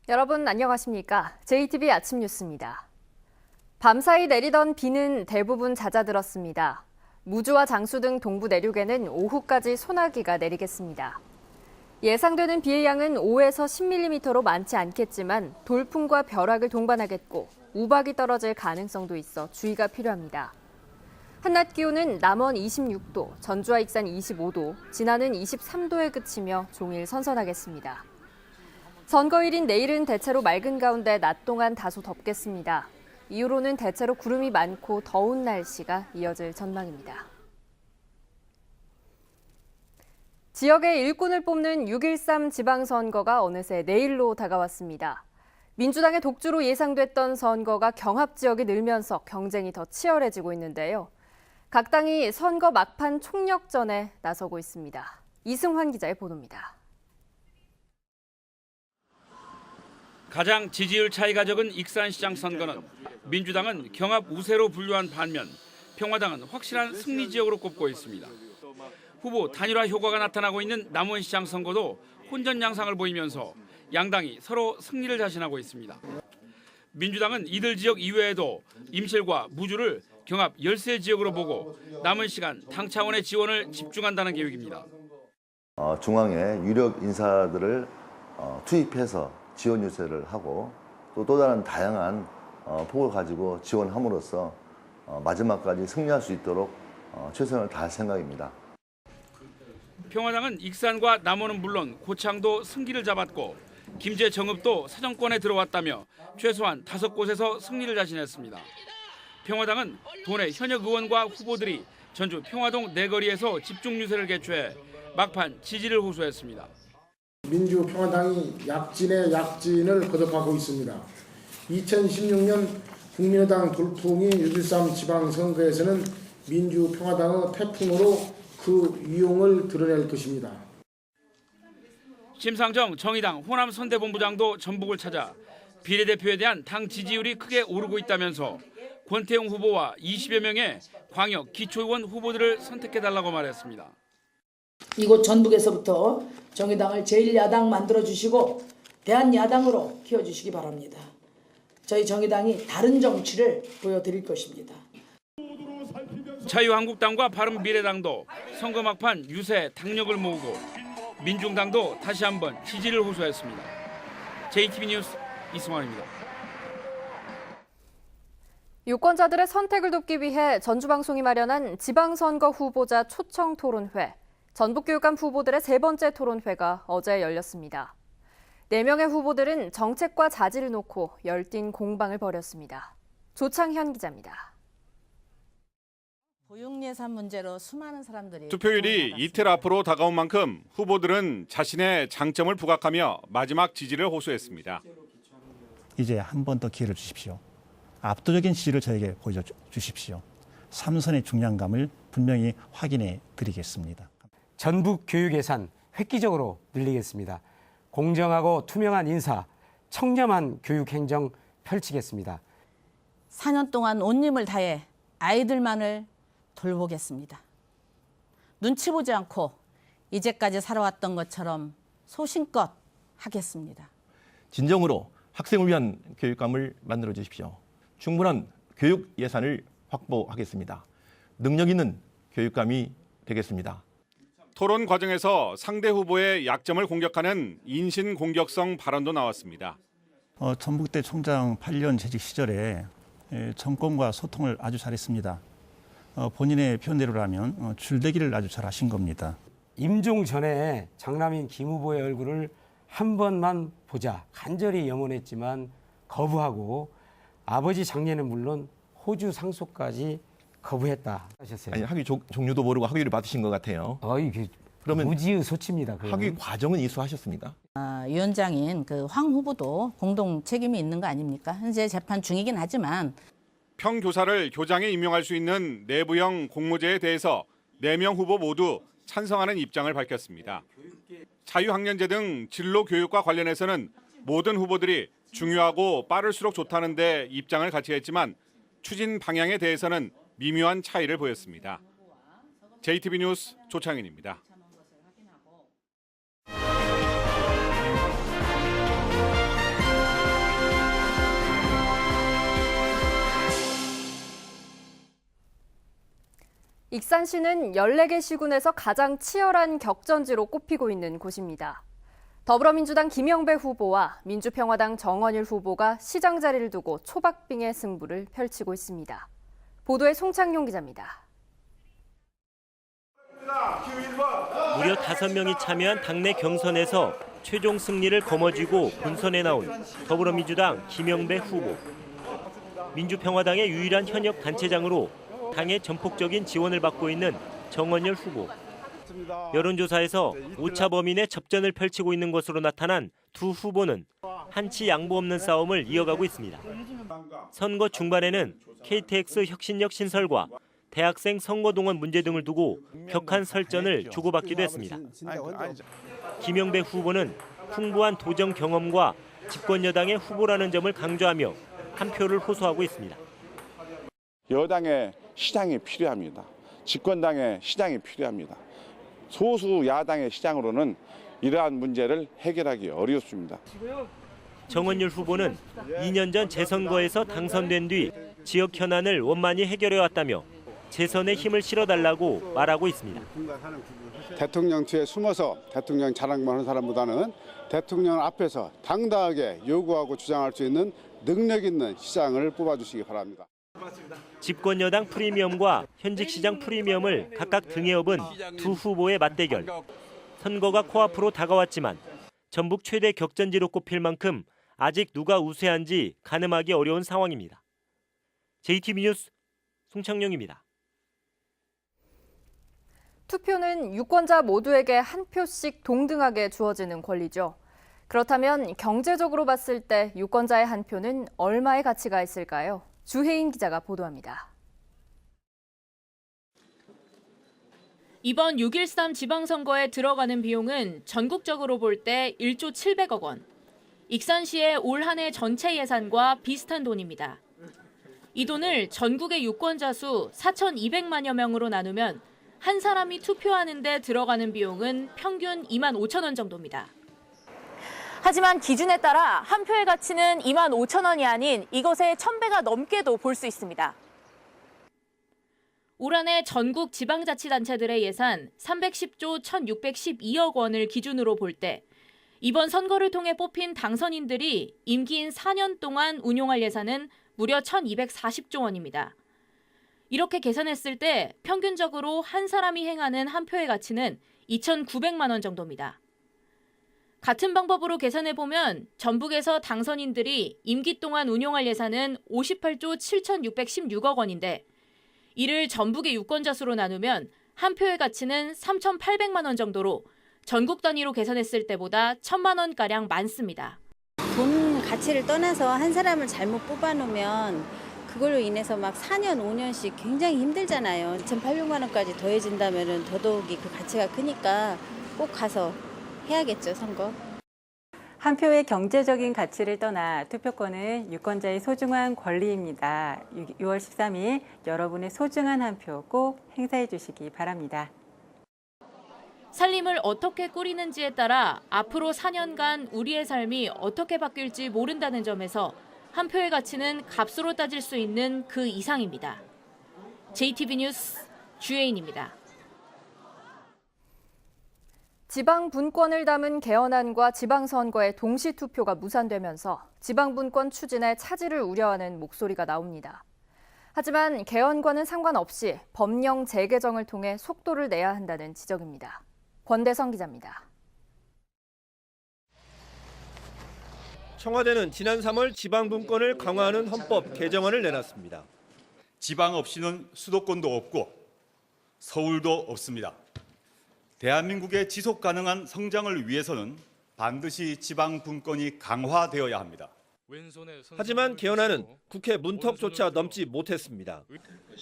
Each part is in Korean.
여러분 안녕하십니까? JTB 아침 뉴스입니다. 밤사이 내리던 비는 대부분 잦아들었습니다. 무주와 장수 등 동부 내륙에는 오후까지 소나기가 내리겠습니다. 예상되는 비의 양은 5에서 10mm로 많지 않겠지만 돌풍과 벼락을 동반하겠고 우박이 떨어질 가능성도 있어 주의가 필요합니다. 한낮 기온은 남원 26도, 전주와 익산 25도, 진안은 23도에 그치며 종일 선선하겠습니다. 선거일인 내일은 대체로 맑은 가운데 낮 동안 다소 덥겠습니다. 이후로는 대체로 구름이 많고 더운 날씨가 이어질 전망입니다. 지역의 일꾼을 뽑는 6.13 지방선거가 어느새 내일로 다가왔습니다. 민주당의 독주로 예상됐던 선거가 경합 지역이 늘면서 경쟁이 더 치열해지고 있는데요. 각 당이 선거 막판 총력전에 나서고 있습니다. 이승환 기자의 보도입니다. 가장 지지율 차이가 적은 익산시장 선거는 민주당은 경합 우세로 분류한 반면 평화당은 확실한 승리 지역으로 꼽고 있습니다. 후보 단일화 효과가 나타나고 있는 남원시장 선거도 혼전 양상을 보이면서 양당이 서로 승리를 자신하고 있습니다. 민주당은 이들 지역 이외에도 임실과 무주를 경합 열세 지역으로 보고 남은 시간 당 차원의 지원을 집중한다는 계획입니다. 중앙에 유력 인사들을 투입해서 지원 유세를 하고 또 다른 다양한 폭을 가지고 지원함으로써 마지막까지 승리할 수 있도록 최선을 다할 생각입니다. 평화당은 익산과 남원은 물론 고창도 승기를 잡았고 김제 정읍도 사정권에 들어왔다며 최소한 5곳에서 승리를 자신했습니다. 평화당은 도내 현역 의원과 후보들이 전주 평화동 내거리에서 집중 유세를 개최해 막판 지지를 호소했습니다. 민주평화당이 약진의 약진을 거듭하고 있습니다. 2016년 국민의당 돌풍이 6.13 지방선거에서는 민주평화당의 태풍으로 그 위용을 드러낼 것입니다. 심상정 정의당 호남 선대본부장도 전북을 찾아 비례대표에 대한 당 지지율이 크게 오르고 있다면서 권태웅 후보와 20여 명의 광역 기초의원 후보들을 선택해달라고 말했습니다. 이곳 전북에서부터 정의당을 제1야당 만들어주시고 대한야당으로 키워주시기 바랍니다. 저희 정의당이 다른 정치를 보여드릴 것입니다. 자유한국당과 바른미래당도 선거 막판 유세 당력을 모으고 민중당도 다시 한번 지지를 호소했습니다. JTB 뉴스 이승환입니다. 유권자들의 선택을 돕기 위해 전주방송이 마련한 지방선거 후보자 초청 토론회. 전북교육감 후보들의 세 번째 토론회가 어제 열렸습니다. 4명의 후보들은 정책과 자질을 놓고 열띤 공방을 벌였습니다. 조창현 기자입니다. 보육 예산 문제로 수많은 사람들이 투표율이 이틀 앞으로 다가온 만큼 후보들은 자신의 장점을 부각하며 마지막 지지를 호소했습니다. 이제 한 번 더 기회를 주십시오. 압도적인 지지를 저에게 보여주십시오. 3선의 중량감을 분명히 확인해 드리겠습니다. 전북 교육 예산 획기적으로 늘리겠습니다. 공정하고 투명한 인사, 청렴한 교육 행정 펼치겠습니다. 4년 동안 온 힘을 다해 아이들만을 돌보겠습니다. 눈치 보지 않고 이제까지 살아왔던 것처럼 소신껏 하겠습니다. 진정으로 학생을 위한 교육감을 만들어 주십시오. 충분한 교육 예산을 확보하겠습니다. 능력 있는 교육감이 되겠습니다. 토론 과정에서 상대 후보의 약점을 공격하는 인신공격성 발언도 나왔습니다. 전북대 총장 8년 재직 시절에 정권과 소통을 아주 잘했습니다. 본인의 표현대로라면 줄대기를 아주 잘하신 겁니다. 임종 전에 장남인 김 후보의 얼굴을 한 번만 보자 간절히 염원했지만 거부하고 아버지 장례는 물론 호주 상속까지 거부했다 하셨어요. 아니, 학위 종류도 모르고 학위를 받으신 것 같아요. 그러면 무지의 소치입니다. 학위 과정은 이수하셨습니다. 위원장인 황 후보도 공동 책임이 있는 거 아닙니까? 현재 재판 중이긴 하지만 평교사를 교장에 임명할 수 있는 내부형 공모제에 대해서 4명 후보 모두 찬성하는 입장을 밝혔습니다. 자유학년제 등 진로 교육과 관련해서는 모든 후보들이 중요하고 빠를수록 좋다는 데 입장을 같이 했지만 추진 방향에 대해서는 미묘한 차이를 보였습니다. JTB 뉴스 조창현입니다. 익산시는 14개 시군에서 가장 치열한 격전지로 꼽히고 있는 곳입니다. 더불어민주당 김영배 후보와 민주평화당 정원일 후보가 시장 자리를 두고 초박빙의 승부를 펼치고 있습니다. 보도에 송창용 기자입니다. 무려 5명이 참여한 당내 경선에서 최종 승리를 거머쥐고 본선에 나온 더불어민주당 김영배 후보. 민주평화당의 유일한 현역 단체장으로 당의 전폭적인 지원을 받고 있는 정원일 후보. 여론조사에서 오차 범인의 접전을 펼치고 있는 것으로 나타난 두 후보는 한치 양보 없는 싸움을 이어가고 있습니다. 선거 중반에는 KTX 혁신역 신설과 대학생 선거동원 문제 등을 두고 격한 설전을 주고받기도 했습니다. 김영배 후보는 풍부한 도정 경험과 집권 여당의 후보라는 점을 강조하며 한 표를 호소하고 있습니다. 여당의 시장이 필요합니다. 집권당의 시장이 필요합니다. 소수 야당의 시장으로는 이러한 문제를 해결하기 어렵습니다. 정원일 후보는 2년 전 재선거에서 당선된 뒤 지역 현안을 원만히 해결해왔다며 재선에 힘을 실어달라고 말하고 있습니다. 대통령 뒤에 숨어서 대통령 자랑만 하는 사람보다는 대통령 앞에서 당당하게 요구하고 주장할 수 있는 능력 있는 시장을 뽑아주시기 바랍니다. 집권 여당 프리미엄과 현직 시장 프리미엄을 각각 등에 업은 두 후보의 맞대결. 선거가 코앞으로 다가왔지만 전북 최대 격전지로 꼽힐 만큼 아직 누가 우세한지 가늠하기 어려운 상황입니다. JTB 뉴스 송창용입니다. 투표는 유권자 모두에게 한 표씩 동등하게 주어지는 권리죠. 그렇다면 경제적으로 봤을 때 유권자의 한 표는 얼마의 가치가 있을까요? 주혜인 기자가 보도합니다. 이번 6.13 지방선거에 들어가는 비용은 전국적으로 볼 때 1조 700억 원. 익산시의 올 한 해 전체 예산과 비슷한 돈입니다. 이 돈을 전국의 유권자 수 4,200만여 명으로 나누면 한 사람이 투표하는 데 들어가는 비용은 평균 2만 5천 원 정도입니다. 하지만 기준에 따라 한 표의 가치는 2만 5천 원이 아닌 이것의 1,000배가 넘게도 볼 수 있습니다. 올 한 해 전국 지방자치단체들의 예산 310조 1,612억 원을 기준으로 볼 때 이번 선거를 통해 뽑힌 당선인들이 임기인 4년 동안 운용할 예산은 무려 1,240조 원입니다. 이렇게 계산했을 때 평균적으로 한 사람이 행하는 한 표의 가치는 2,900만 원 정도입니다. 같은 방법으로 계산해보면 전북에서 당선인들이 임기 동안 운용할 예산은 58조 7,616억 원인데 이를 전북의 유권자 수로 나누면 한 표의 가치는 3,800만 원 정도로 전국 단위로 계산했을 때보다 1,000만 원가량 많습니다. 돈 가치를 떠나서 한 사람을 잘못 뽑아놓으면 그걸로 인해서 막 4년, 5년씩 굉장히 힘들잖아요. 2,800만 원까지 더해진다면 더더욱이 그 가치가 크니까 꼭 가서 해야겠죠, 선거. 한 표의 경제적인 가치를 떠나 투표권은 유권자의 소중한 권리입니다. 6월 13일 여러분의 소중한 한 표 꼭 행사해 주시기 바랍니다. 살림을 어떻게 꾸리는지에 따라 앞으로 4년간 우리의 삶이 어떻게 바뀔지 모른다는 점에서 한 표의 가치는 값으로 따질 수 있는 그 이상입니다. JTB 뉴스 주혜인입니다. 지방분권을 담은 개헌안과 지방선거의 동시투표가 무산되면서 지방분권 추진에 차질을 우려하는 목소리가 나옵니다. 하지만 개헌과는 상관없이 법령 재개정을 통해 속도를 내야 한다는 지적입니다. 권대성 기자입니다. 청와대는 지난 3월 지방분권을 강화하는 헌법 개정안을 내놨습니다. 지방 없이는 수도권도 없고 서울도 없습니다. 대한민국의 지속 가능한 성장을 위해서는 반드시 지방분권이 강화되어야 합니다. 하지만 개헌안은 국회 문턱조차 넘지 못했습니다.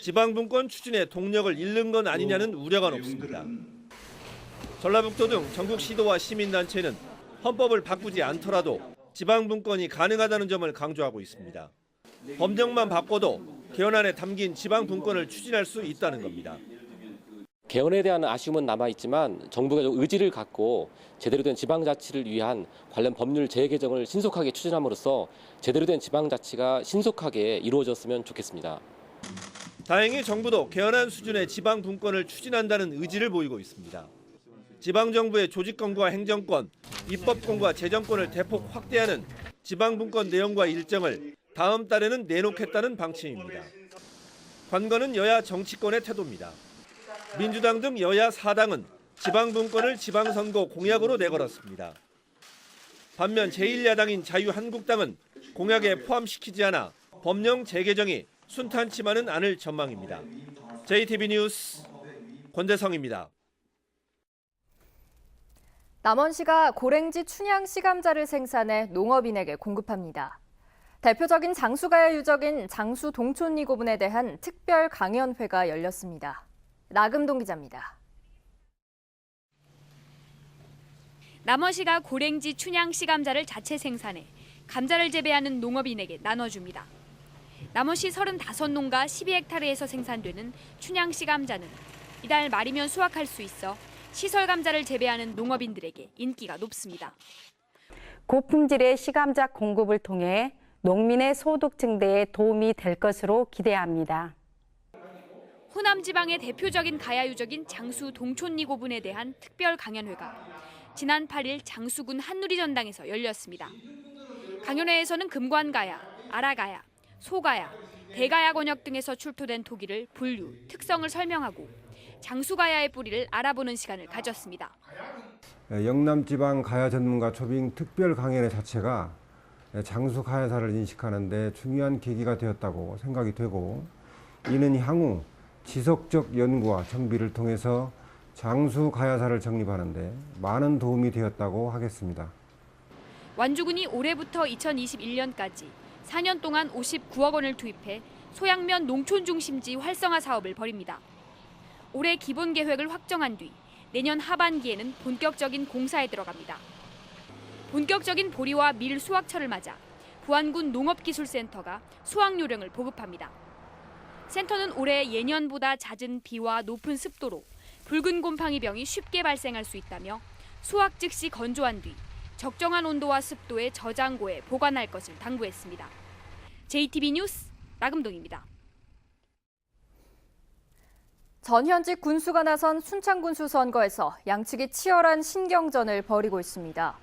지방분권 추진에 동력을 잃는 건 아니냐는 우려가 높습니다. 전라북도 등 전국 시도와 시민단체는 헌법을 바꾸지 않더라도 지방분권이 가능하다는 점을 강조하고 있습니다. 법령만 바꿔도 개헌안에 담긴 지방분권을 추진할 수 있다는 겁니다. 개헌에 대한 아쉬움은 남아있지만 정부가 의지를 갖고 제대로 된 지방자치를 위한 관련 법률 재개정을 신속하게 추진함으로써 제대로 된 지방자치가 신속하게 이루어졌으면 좋겠습니다. 다행히 정부도 개헌안 수준의 지방 분권을 추진한다는 의지를 보이고 있습니다. 지방정부의 조직권과 행정권, 입법권과 재정권을 대폭 확대하는 지방분권 내용과 일정을 다음 달에는 내놓겠다는 방침입니다. 관건은 여야 정치권의 태도입니다. 민주당 등 여야 4당은 지방분권을 지방선거 공약으로 내걸었습니다. 반면 제1야당인 자유한국당은 공약에 포함시키지 않아 법령 재개정이 순탄치만은 않을 전망입니다. JTB 뉴스 권대성입니다. 남원시가 고랭지 춘향씨 감자를 생산해 농업인에게 공급합니다. 대표적인 장수가야 유적인 장수 동촌리 고분에 대한 특별 강연회가 열렸습니다. 나금동 기자입니다. 남원시가 고랭지 춘향씨 감자를 자체 생산해 감자를 재배하는 농업인에게 나눠줍니다. 남원시 35농가 12헥타르에서 생산되는 춘향씨 감자는 이달 말이면 수확할 수 있어 시설 감자를 재배하는 농업인들에게 인기가 높습니다. 고품질의 시감자 공급을 통해 농민의 소득 증대에 도움이 될 것으로 기대합니다. 호남 지방의 대표적인 가야 유적인 장수 동촌리 고분에 대한 특별 강연회가 지난 8일 장수군 한누리 전당에서 열렸습니다. 강연회에서는 금관가야, 아라가야, 소가야, 대가야 권역 등에서 출토된 토기를 분류, 특성을 설명하고 장수가야의 뿌리를 알아보는 시간을 가졌습니다. 영남지방 가야 전문가 초빙 특별 강연회 자체가 장수 가야사를 인식하는 데 중요한 계기가 되었다고 생각이 되고, 이는 향후 지속적 연구와 정비를 통해서 장수 가야사를 정립하는 데 많은 도움이 되었다고 하겠습니다. 완주군이 올해부터 2021년까지 4년 동안 59억 원을 투입해 소양면 농촌 중심지 활성화 사업을 벌입니다. 올해 기본 계획을 확정한 뒤 내년 하반기에는 본격적인 공사에 들어갑니다. 본격적인 보리와 밀 수확철을 맞아 부안군 농업기술센터가 수확 요령을 보급합니다. 센터는 올해 예년보다 잦은 비와 높은 습도로 붉은 곰팡이병이 쉽게 발생할 수 있다며 수확 즉시 건조한 뒤 적정한 온도와 습도의 저장고에 보관할 것을 당부했습니다. JTB 뉴스 나금동입니다. 전현직 군수가 나선 순창군수 선거에서 양측이 치열한 신경전을 벌이고 있습니다.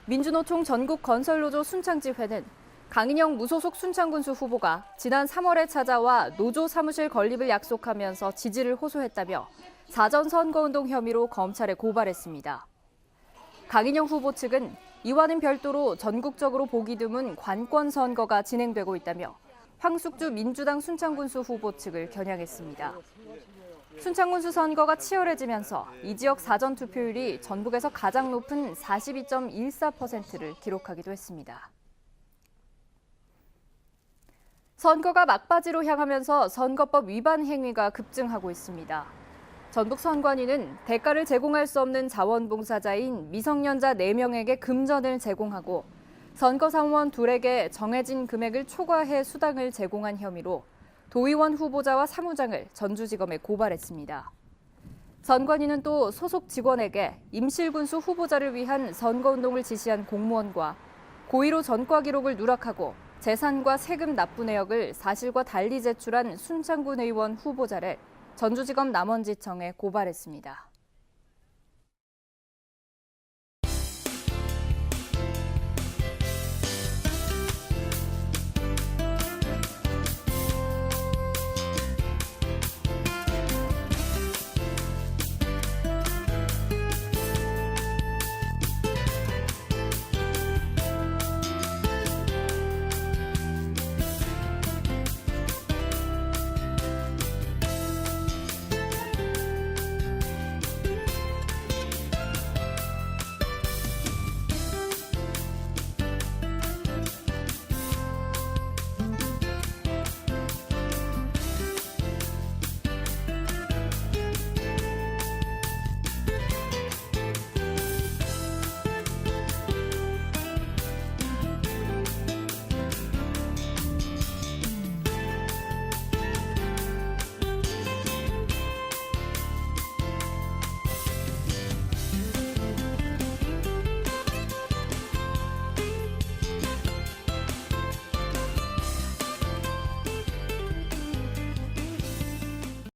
민주노총 전국건설노조 순창지회는 강인영 무소속 순창군수 후보가 지난 3월에 찾아와 노조 사무실 건립을 약속하면서 지지를 호소했다며 사전 선거운동 혐의로 검찰에 고발했습니다. 강인영 후보 측은 이와는 별도로 전국적으로 보기 드문 관권 선거가 진행되고 있다며 황숙주 민주당 순창군수 후보 측을 겨냥했습니다. 순창군수 선거가 치열해지면서 이 지역 사전투표율이 전국에서 가장 높은 42.14%를 기록하기도 했습니다. 선거가 막바지로 향하면서 선거법 위반 행위가 급증하고 있습니다. 전북선관위는 대가를 제공할 수 없는 자원봉사자인 미성년자 4명에게 금전을 제공하고 선거사무원 2에게 정해진 금액을 초과해 수당을 제공한 혐의로 도의원 후보자와 사무장을 전주지검에 고발했습니다. 선관위는 또 소속 직원에게 임실군수 후보자를 위한 선거운동을 지시한 공무원과 고의로 전과 기록을 누락하고 재산과 세금 납부 내역을 사실과 달리 제출한 순창군 의원 후보자를 전주지검 남원지청에 고발했습니다.